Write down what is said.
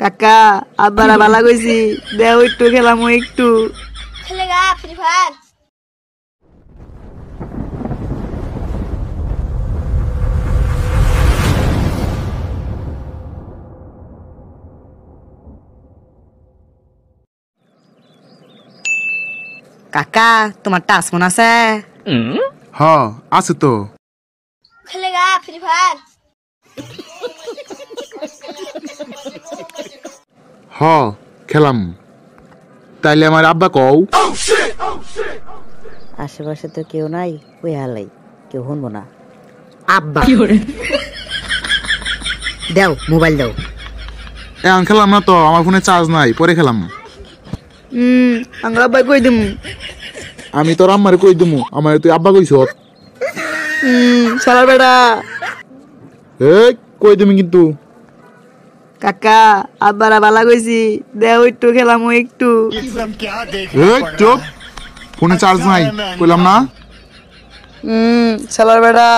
কাকা আব্বারা বালা কইছি দেও একটু খেলাম একটু খেলেগা ফ্রি ফায়ার। কাকা তোমার টাচ মন আছে? হ আছে তো। খেলেগা ফ্রি ফায়ার। হ খেলাম। তাইলে আমার আব্বা কও। আশেপাশে তো কেউ নাই, ওই হালাই কেউ শুনবো না। আব্বা দেও মোবাইল দাও। এখন খেলাম না তো, আমার ফোনে চার্জ নাই, পরে খেলাম। আঙ্গুল আব্বাই কই দিমু। আমি তোর আম্মারে কই দিমু, আমার তুই আব্বা কইছ। শালার বেটা। এই কই দিমি কিন্তু। কাকা আব্বারা বালা কইছি দেও একটু খেলাম একটু। এই চুপ, ফোনে চার্জ নাই কইলাম না। শালার বেটা।